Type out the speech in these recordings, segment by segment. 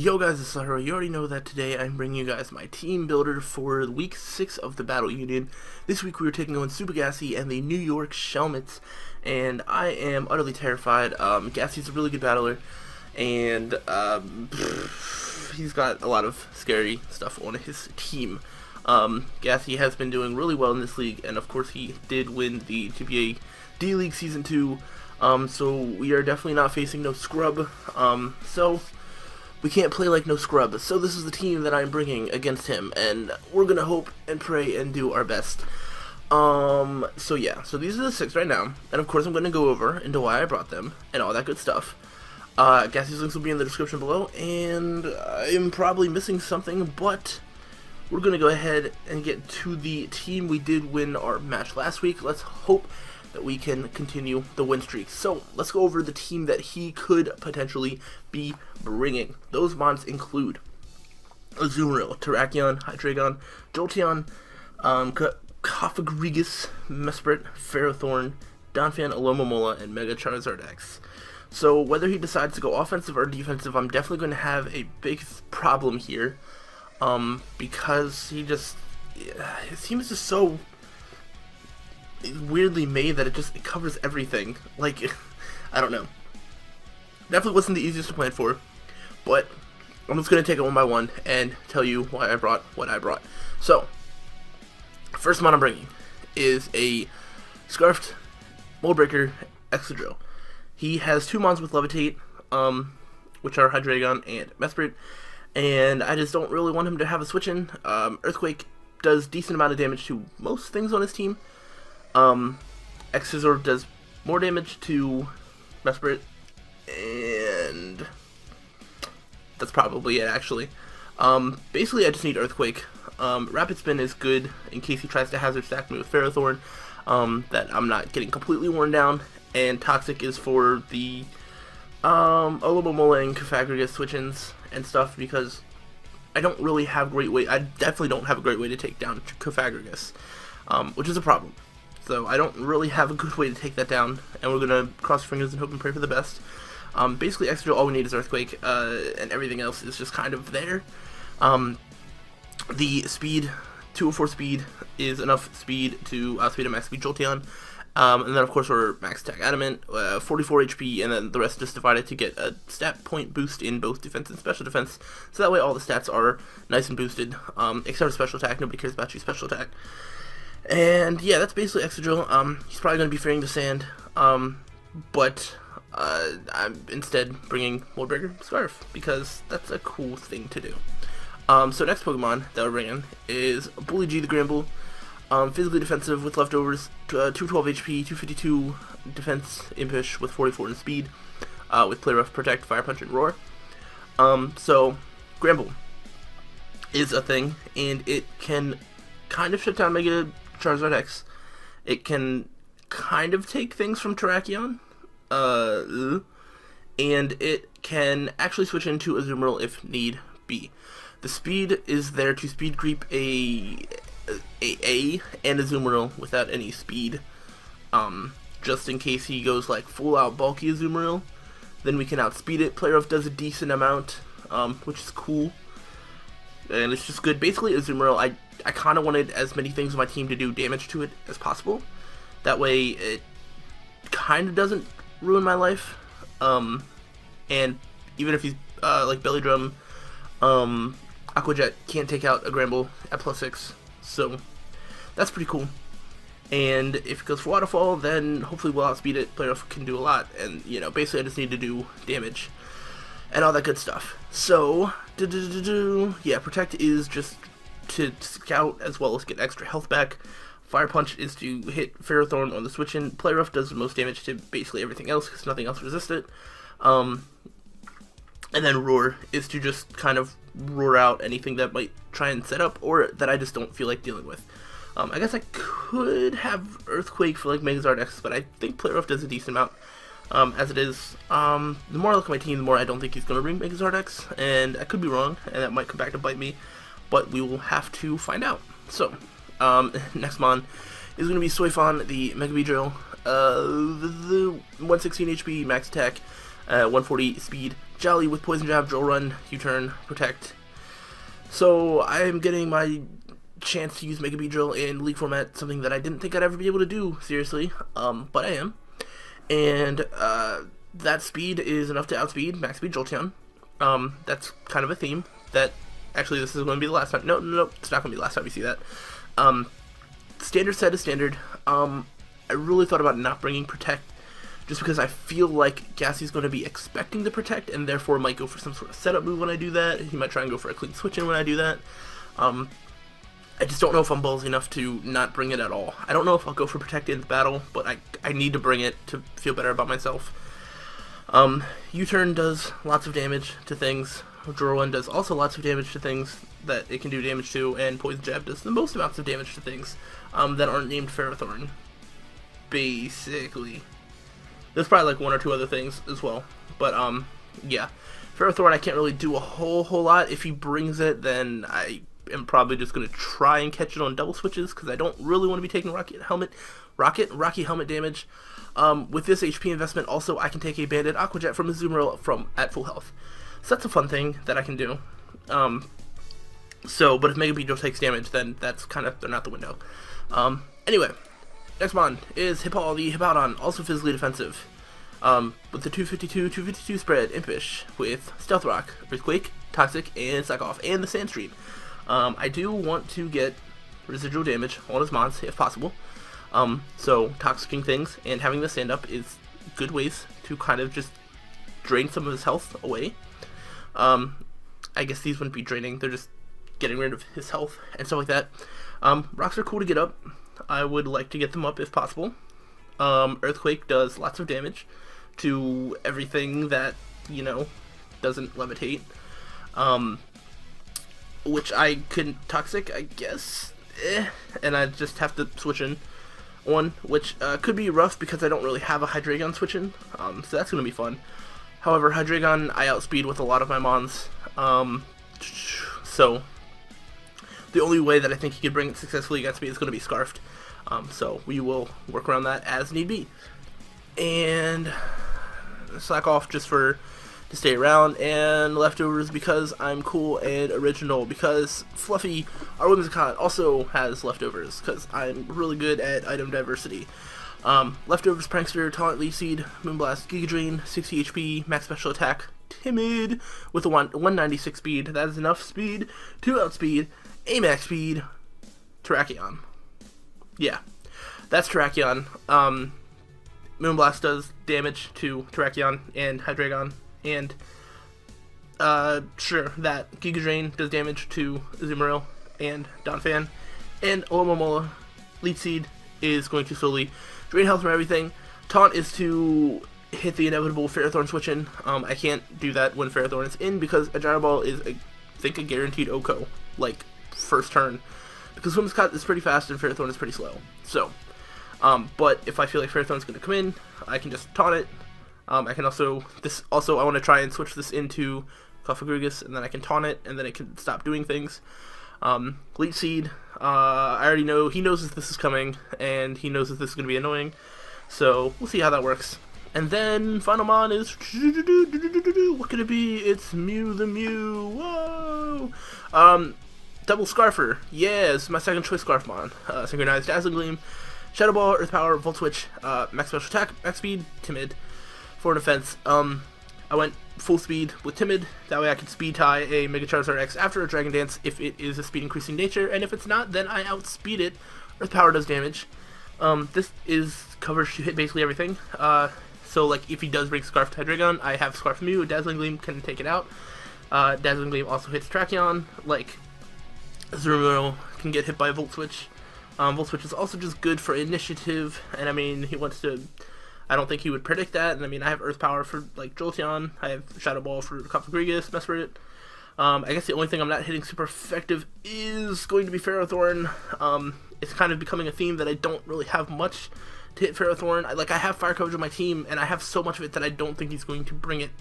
Yo guys, it's Slyroh. You already know that today I'm bringing you guys my team builder for week 6 of the Battle Union. This week we were taking on Super Gassy and the New York Shelmets, and I am utterly terrified. Gassy's a really good battler, and he's got a lot of scary stuff on his team. Gassy has been doing really well in this league, and of course he did win the TBU D-League Season 2, so we are definitely not facing no scrub, so we can't play like no scrub. So this is the team that I'm bringing against him, and we're gonna hope and pray and do our best. So yeah, so these are the 6 right now, and of course I'm gonna go over into why I brought them and all that good stuff. Gassy's links will be in the description below, and I'm probably missing something, but we're gonna go ahead and get to the team. We did win our match last week. Let's hope that we can continue the win streak. So let's go over the team that he could potentially be bringing. Those mods include Azumarill, Terrakion, Hydreigon, Jolteon, Cofagrigus, Mesprit, Ferrothorn, Donphan, Alomomola, and Mega Charizard X. So whether he decides to go offensive or defensive, I'm definitely going to have a big problem here, because his team is just so weirdly made that it covers everything. Like, I don't know. Definitely wasn't the easiest to plan for, but I'm just going to take it one by one and tell you why I brought what I brought. So, first mod I'm bringing is a Scarfed Mold Breaker Excadrill. He has 2 mods with Levitate, which are Hydreigon and Mesprit, and I just don't really want him to have a switch in. Earthquake does decent amount of damage to most things on his team. X-Scissor does more damage to Mesprit, and that's probably it, actually. Basically, I just need Earthquake. Rapid Spin is good in case he tries to hazard stack me with Ferrothorn, that I'm not getting completely worn down, and Toxic is for the Alomomola and Cofagrigus switch-ins and stuff, because I don't really have I definitely don't have a great way to take down Cofagrigus, which is a problem. So I don't really have a good way to take that down, and we're gonna cross our fingers and hope and pray for the best. Basically, Excadrill, all we need is Earthquake, and everything else is just kind of there. The speed, 204 speed, is enough speed to outspeed a max speed Jolteon. And then of course we're max attack Adamant, 44 HP, and then the rest just divided to get a stat point boost in both defense and special defense. So that way all the stats are nice and boosted, except for special attack. Nobody cares about you special attack. And yeah, that's basically Excadrill. He's probably going to be fearing the sand, but I'm instead bringing Mold Breaker Scarf, because that's a cool thing to do. So next Pokemon that we're bringing is Bully G the Gramble. Physically defensive with leftovers, 212 HP, 252 defense, Impish with 44 in speed, with Play Rough, Protect, Fire Punch, and Roar. So Gramble is a thing, and it can kind of shut down Mega Charizard X. It can kind of take things from Terrakion, and it can actually switch into Azumarill if need be. The speed is there to speed creep a and Azumarill without any speed, just in case he goes like full out bulky Azumarill, then we can outspeed it. Play Rough does a decent amount, which is cool, and it's just good. Basically, Azumarill, I kind of wanted as many things on my team to do damage to it as possible. That way, it kind of doesn't ruin my life. And even if he's like Belly Drum, Aqua Jet can't take out a Gramble at +6, so that's pretty cool. And if it goes for Waterfall, then hopefully we'll outspeed it. Play Rough can do a lot, and you know, basically I just need to do damage and all that good stuff. So, yeah, Protect is just to scout as well as get extra health back. Fire Punch is to hit Ferrothorn on the switch-in. Play Rough does the most damage to basically everything else because nothing else resists it. And then Roar is to just kind of roar out anything that might try and set up or that I just don't feel like dealing with. I guess I could have Earthquake for like Megazord X, but I think Play Rough does a decent amount. As it is, the more I look at my team, the more I don't think he's going to bring Megazord X, and I could be wrong, and that might come back to bite me, but we will have to find out. So, next mon is going to be Soifon, the Mega Beedrill, the 116 HP max attack, 140 speed, Jolly with Poison Jab, Drill Run, U-Turn, Protect. So I am getting my chance to use Mega Beedrill in League format, something that I didn't think I'd ever be able to do, seriously, but I am. And that speed is enough to outspeed Max Speed Jolteon. That's kind of a theme that, actually, this is going to be the last time. No, it's not going to be the last time you see that. Standard set is standard. I really thought about not bringing Protect, just because I feel like Gassie's going to be expecting the Protect, and therefore might go for some sort of setup move when I do that. He might try and go for a clean switch in when I do that. I just don't know if I'm ballsy enough to not bring it at all. I don't know if I'll go for Protect in the battle, but I need to bring it to feel better about myself. U-Turn does lots of damage to things. Drill Run does also lots of damage to things that it can do damage to, and Poison Jab does the most amounts of damage to things that aren't named Ferrothorn. Basically. There's probably like one or two other things as well, but yeah. Ferrothorn I can't really do a whole lot. If he brings it, then I am probably just going to try and catch it on double switches, because I don't really want to be taking Rocky Helmet damage. With this HP investment, also, I can take a Banded Aqua Jet from Azumarill at full health. So that's a fun thing that I can do. But if Mega Beedrill takes damage, then that's kind of, they're not the window. Anyway, next mon is Hippal the Hippowdon, also physically defensive. With the 252 spread, Impish, with Stealth Rock, Earthquake, Toxic, and Psych Off, and the Sandstream. I do want to get residual damage on his mons, if possible. So toxicking things and having the stand up is good ways to kind of just drain some of his health away. I guess these wouldn't be draining, they're just getting rid of his health and stuff like that. Rocks are cool to get up. I would like to get them up if possible. Earthquake does lots of damage to everything that, you know, doesn't levitate. Which I could Toxic, I guess. And I just have to switch in one, which could be rough because I don't really have a Hydreigon switch in. So that's going to be fun. However, Hydreigon I outspeed with a lot of my mons. So the only way that I think he could bring it successfully against me is going to be Scarfed. So we will work around that as need be. And Slack Off just to stay around, and Leftovers because I'm cool and original, because Fluffy, our Whimsicott, also has Leftovers, because I'm really good at item diversity. Leftovers, Prankster, Taunt, Leaf Seed, Moonblast, Giga Drain, 60 HP, max special attack, Timid, with a 196 speed. That is enough speed to outspeed a max speed Terrakion. Yeah, that's Terrakion. Moonblast does damage to Terrakion and Hydreigon, and sure, that Giga Drain does damage to Azumarill and Donphan, and Olomomola, Leech Seed, is going to slowly drain health from everything. Taunt is to hit the inevitable Ferrothorn switch in. I can't do that when Ferrothorn is in because a Gyro Ball is, I think, a guaranteed OHKO, like, first turn. Because Whimsicott is pretty fast and Ferrothorn is pretty slow. So, but if I feel like Ferrothorn's going to come in, I can just taunt it. I can also, I want to try and switch this into Cofagrigus, and then I can taunt it, and then it can stop doing things. Leech Seed, I already know, he knows that this is coming, and he knows that this is going to be annoying, so we'll see how that works. And then, final mon is, what could it be? It's Mew the Mew, whoa! Double Scarfer, yeah, this is my second choice Scarf mon. Synchronized Dazzling Gleam, Shadow Ball, Earth Power, Volt Switch, max special attack, max speed, Timid. For defense, I went full speed with Timid, that way I can speed tie a Mega Charizard X after a Dragon Dance if it is a speed increasing nature, and if it's not, then I outspeed it. Earth Power does damage. This is coverage to hit basically everything. So like if he does bring Scarf to Hydreigon, I have Scarf Mew, Dazzling Gleam can take it out. Dazzling Gleam also hits Terrakion, like Azumarill can get hit by Volt Switch. Volt Switch is also just good for initiative, and I mean, he wants to, I don't think he would predict that, and I mean, I have Earth Power for, like, Jolteon, I have Shadow Ball for Cofagrigus, Mesprit. I guess the only thing I'm not hitting super effective is going to be Ferrothorn. It's kind of becoming a theme that I don't really have much to hit Ferrothorn. I have fire coverage on my team, and I have so much of it that I don't think he's going to bring it,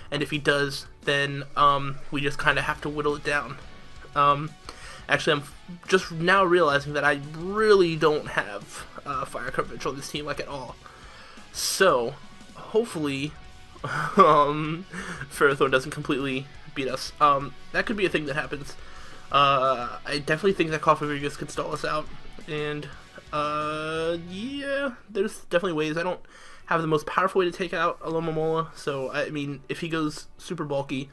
and if he does, then, we just kind of have to whittle it down. Actually, I'm just now realizing that I really don't have fire coverage on this team, like, at all. So, hopefully, Ferrothorn doesn't completely beat us. That could be a thing that happens. I definitely think that Coffee Vegas could stall us out, and yeah, there's definitely ways. I don't have the most powerful way to take out Alomomola, so I mean, if he goes super bulky,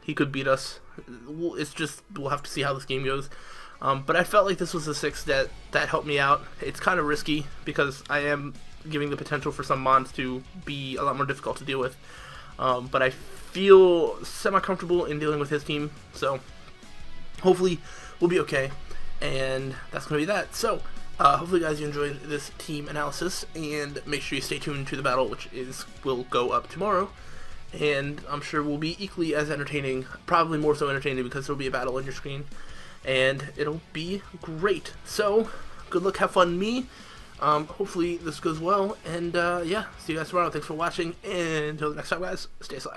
he could beat us. It's just, we'll have to see how this game goes. But I felt like this was a 6 that helped me out. It's kind of risky because I am giving the potential for some mons to be a lot more difficult to deal with. But I feel semi-comfortable in dealing with his team, so hopefully we'll be okay. And that's going to be that. So, hopefully guys you enjoyed this team analysis, and make sure you stay tuned to the battle, which will go up tomorrow. And I'm sure will be equally as entertaining, probably more so entertaining because there will be a battle on your screen. And it'll be great. So, good luck, have fun, me. Hopefully this goes well, and yeah, see you guys tomorrow. Thanks for watching, and until the next time, guys, stay sly.